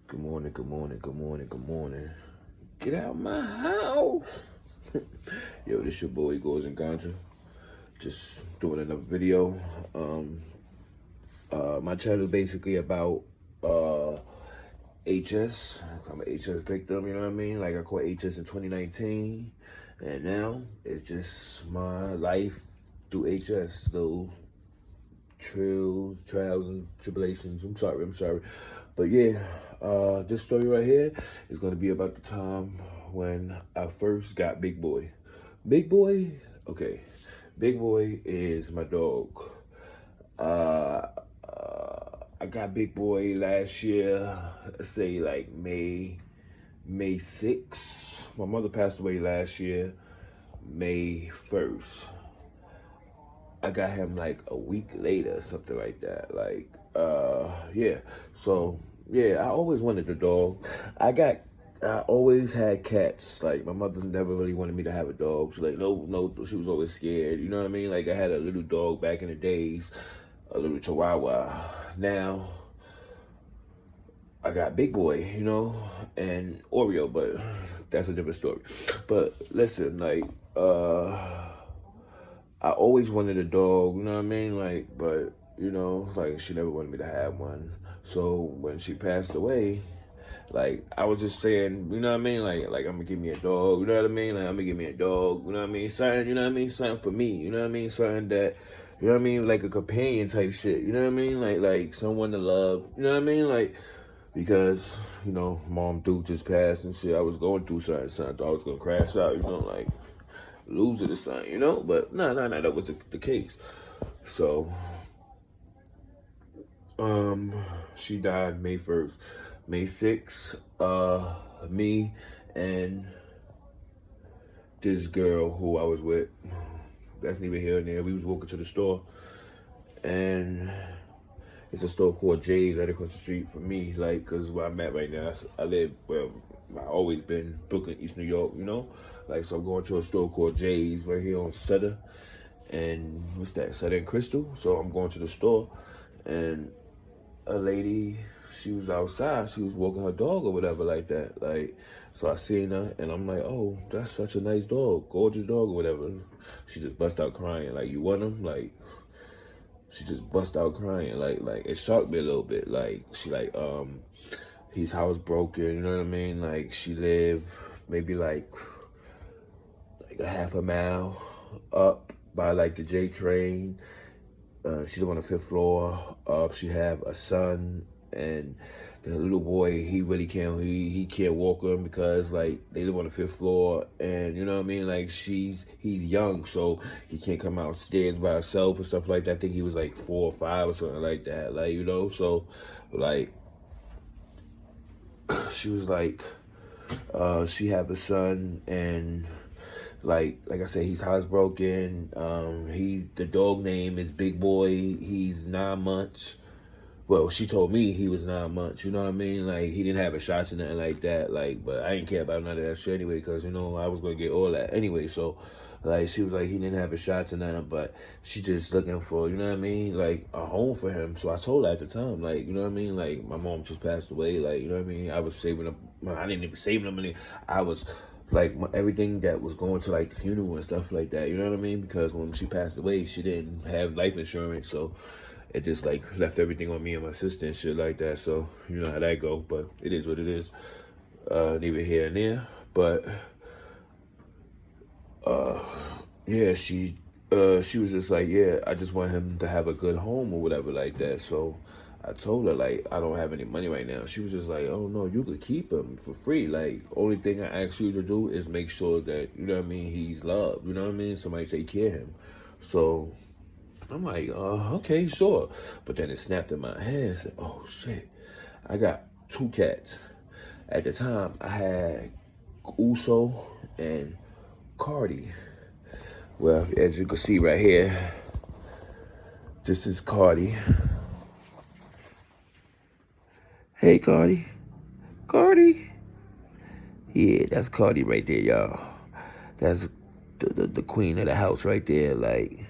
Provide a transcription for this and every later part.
Good morning, good morning, good morning, good morning. Get out my house. Yo, this your boy Goes and Ganja. Just doing another video. My channel is basically about HS. I'm an HS victim, you know what I mean? Like I caught HS in 2019. And now it's just my life through HS. Little trials and tribulations. I'm sorry. But yeah, this story right here is gonna be about the time when I first got Bigboii. Bigboii, okay. Bigboii is my dog. Uh, I got Bigboii last year, let's say like May 6th. My mother passed away last year, May 1st. I got him like a week later, something like that. Yeah. So, yeah, I always wanted a dog. I always had cats. Like, my mother never really wanted me to have a dog. She like, no, she was always scared. You know what I mean? Like, I had a little dog back in the days, a little chihuahua. Now, I got Bigboii, and Oreo, but that's a different story. But listen, I always wanted a dog, you know what I mean? Like, she never wanted me to have one. So when she passed away, like, I was just saying, you know what I mean? Like I'm gonna give me a dog, you know what I mean? Like, I'm gonna give me a dog, you know what I mean? Something, you know what I mean? Something for me, you know what I mean? Something that, you know what I mean? Like a companion type shit, you know what I mean? Like someone to love, you know what I mean? Like, because, Mom Duke just passed and shit. I was going through something. I thought I was gonna crash out, like, lose it or something, But no, that wasn't the case. So, she died May 1st. May 6th, me and this girl who I was with, that's neither here nor there, we was walking to the store, and it's a store called Jay's right across the street from me, like, because where I'm at right now, I live, well, I've always been Brooklyn, East New York, Like, so I'm going to a store called Jay's right here on Sutter, and what's that, Sutter and Crystal? So I'm going to the store, and a lady, she was outside, she was walking her dog or whatever like that, like, so I seen her, and I'm like, oh, that's such a nice dog, gorgeous dog or whatever. She just bust out crying, like, you want him? Like, she just bust out crying, like it shocked me a little bit. Like, she like, he's housebroken, you know what I mean? Like, she lived maybe like a half a mile up by like the J train. She live on the 5th floor up. She have a son, and the little boy, he really can't, he can't walk him because, like, they live on the 5th floor, and you know what I mean? Like, he's young, so he can't come outstairs by himself and stuff like that. I think he was like 4 or 5 or something like that, like, so, like, she was like, she have a son, and like I said, he's housebroken. The dog name is Bigboii. He's 9 months. Well, she told me he was 9 months, you know what I mean? Like, he didn't have a shots or nothing like that, like, but I didn't care about none of that shit anyway, because, I was going to get all that anyway, so, like, she was like, he didn't have a shots or nothing, but she just looking for, you know what I mean, like, a home for him. So I told her at the time, like, you know what I mean, like, my mom just passed away, like, you know what I mean, I was saving up, I didn't even save the money, I was, like, everything that was going to, like, the funeral and stuff like that, you know what I mean, because when she passed away, she didn't have life insurance, so it just, like, left everything on me and my sister and shit like that. So, you know how that go. But it is what it is. Neither here and there. But, yeah, she was just like, yeah, I just want him to have a good home or whatever like that. So I told her, like, I don't have any money right now. She was just like, oh, no, you could keep him for free. Like, only thing I ask you to do is make sure that, you know what I mean, he's loved. You know what I mean? Somebody take care of him. So I'm like, okay, sure. But then it snapped in my head. I said, oh, shit. I got 2 cats. At the time, I had Uso and Cardi. Well, as you can see right here, this is Cardi. Hey, Cardi. Cardi. Yeah, that's Cardi right there, y'all. That's the queen of the house right there. Like,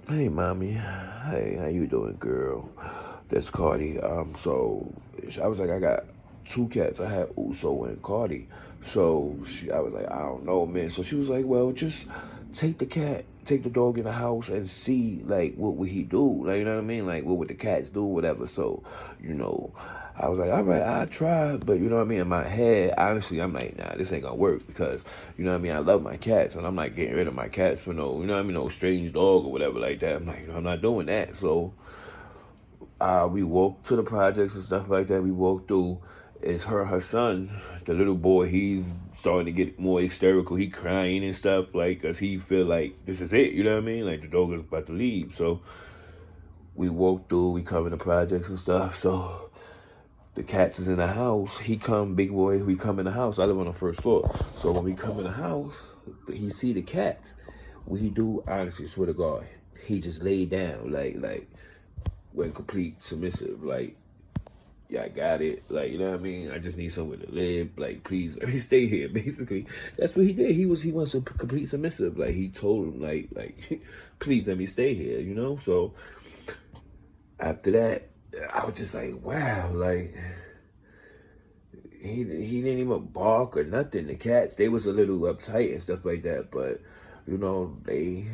Hey, mommy. Hey, how you doing, girl? That's Cardi. So I was like, I got two cats. I had Uso and Cardi. So I was like, I don't know, man. So she was like, well, just take the dog in the house and see, like, what would he do? Like, you know what I mean? Like, what would the cats do? Whatever. So, you know, I was like, all right, I'll try. But you know what I mean? In my head, honestly, I'm like, nah, this ain't gonna work because, you know what I mean? I love my cats and I'm not getting rid of my cats for no, you know what I mean? No strange dog or whatever like that. I'm like, you know, I'm not doing that. So, we walked to the projects and stuff like that. We walked through. It's her son, the little boy. He's starting to get more hysterical. He crying and stuff like, cause he feel like this is it. You know what I mean? Like the dog is about to leave. So we walked through. We covered the projects and stuff. So the cats is in the house. He come, Bigboii. We come in the house. I live on the first floor. So when we come in the house, he see the cats. What he do? Honestly, swear to God, he just laid down like went complete submissive. Like, yeah, I got it. Like, you know what I mean? I just need somewhere to live. Like, please, let me stay here. Basically, that's what he did. He wants a complete submissive. Like, he told him, like, please let me stay here. You know. So after that, I was just like, wow, like. He didn't even bark or nothing. The cats, they was a little uptight and stuff like that, but you know, it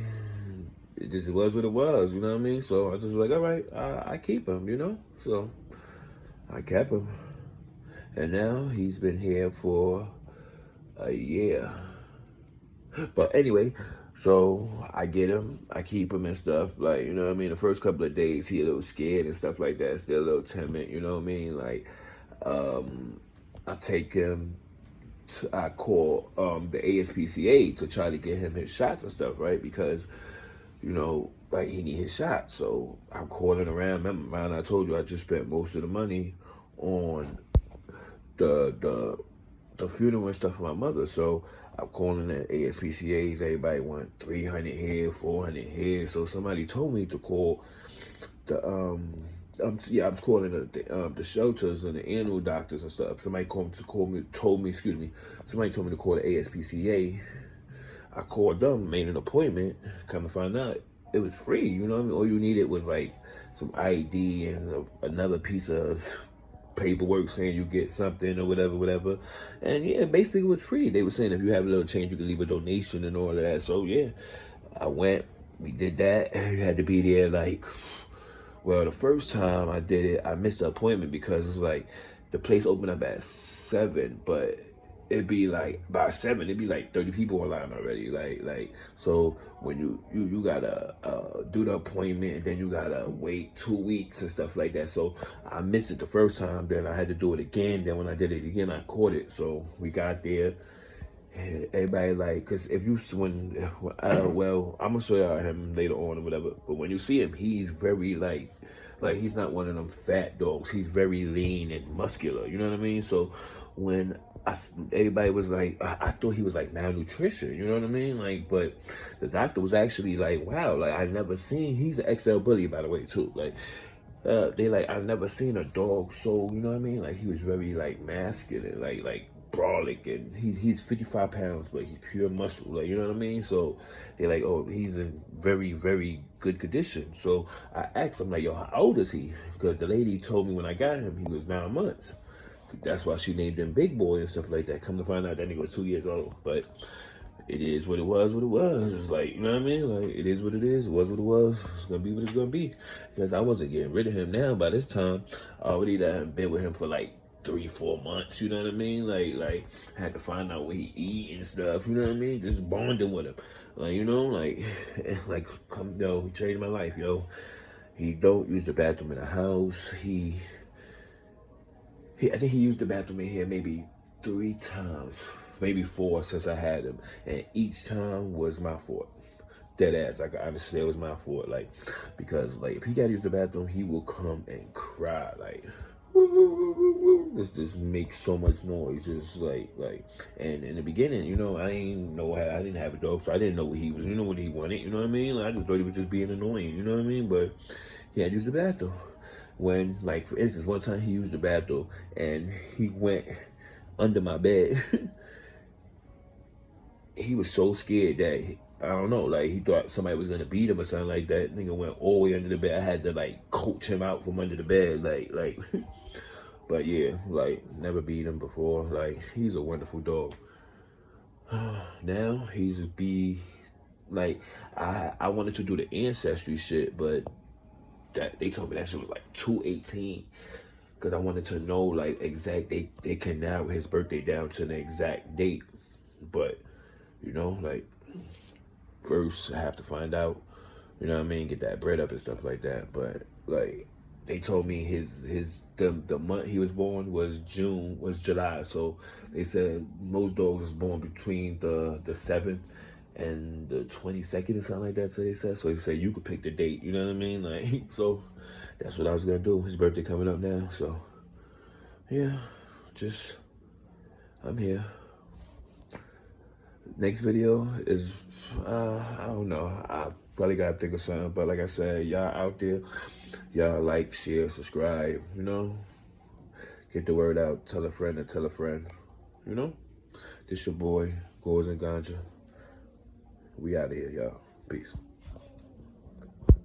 just was what it was, you know what I mean? So I just was like, all right, I keep him, you know? So I kept him. And now he's been here for a year. But anyway, so I get him, I keep him and stuff. Like, you know what I mean? The first couple of days, he a little scared and stuff like that, still a little timid, you know what I mean? Like, I take him, I call the ASPCA to try to get him his shots and stuff, right? Because, you know, like he need his shots. So I'm calling around. Remember, man, I told you I just spent most of the money on the the the funeral and stuff for my mother. So I'm calling the ASPCAs. Everybody want 300 here, 400 here. So somebody told me to call the I was calling the shelters and the animal doctors and stuff. Somebody told me, excuse me. Somebody told me to call the ASPCA. I called them, made an appointment. Come to find out, it was free. You know what I mean? All you needed was like some ID and another piece of paperwork saying you get something or whatever, whatever. And yeah, basically it was free. They were saying if you have a little change, you can leave a donation and all of that. So yeah, I went. We did that. You had to be there like, well, the first time I did it, I missed the appointment because it's like the place opened up at 7, but it'd be like by 7, it'd be like 30 people online already. Like so when you gotta do the appointment and then you gotta wait 2 weeks and stuff like that. So I missed it the first time, then I had to do it again. Then when I did it again, I caught it. So we got there. Everybody like, cause if you well, I'm gonna show y'all him later on or whatever. But when you see him, he's very like he's not one of them fat dogs. He's very lean and muscular. You know what I mean? So when everybody was like, I thought he was like malnutrition. You know what I mean? Like, but the doctor was actually like, wow, like I never seen. He's an XL bully, by the way, too. Like. They like I've never seen a dog so you know what I mean like he was very like masculine like brolic and he's 55 pounds but he's pure muscle like you know what I mean so they're like oh he's in very good condition so I asked him like yo how old is he because the lady told me when I got him he was 9 months that's why she named him Bigboii and stuff like that come to find out that nigga was 2 years old but it is what it was, what it was. It's like, you know what I mean? Like, it is what it is. It was what it was. It's going to be what it's going to be. Because I wasn't getting rid of him now. By this time, I already done been with him for like 3-4 months. You know what I mean? Like I had to find out what he eat and stuff. You know what I mean? Just bonding with him. Like, you know, like, come, yo, he changed my life, yo. He don't use the bathroom in the house. I think he used the bathroom in here maybe 3 times, maybe 4 since I had him, and each time was my fault. Dead ass, I can honestly say it was my fault, like because like if he gotta use the bathroom, he will come and cry, like just make so much noise, just and in the beginning, you know, I didn't have a dog, so I didn't know what he was, you know, what he wanted, you know what I mean? Like, I just thought he was just being annoying, you know what I mean? But he had to use the bathroom. When, like, for instance, one time he used the bathroom and he went under my bed. He was so scared that I don't know, like he thought somebody was gonna beat him or something like that. Nigga went all the way under the bed. I had to like coach him out from under the bed, like. But yeah, like never beat him before. Like he's a wonderful dog. Now he's be like I wanted to do the ancestry shit, but that they told me that shit was like 218. Cause I wanted to know like exact they can narrow his birthday down to the exact date. But you know, like first I have to find out, you know what I mean, get that bread up and stuff like that. But like they told me the month he was born was July. So they said most dogs is born between the 7th and the 22nd or something like that. So they said you could pick the date, you know what I mean? Like so that's what I was gonna do. His birthday coming up now, so yeah, just I'm here. Next video is I don't know. I probably gotta think of something, but like I said, y'all out there, y'all like, share, subscribe, you know? Get the word out, tell a friend and tell a friend, you know? This your boy, Gores and Ganja. We out of here, y'all. Peace.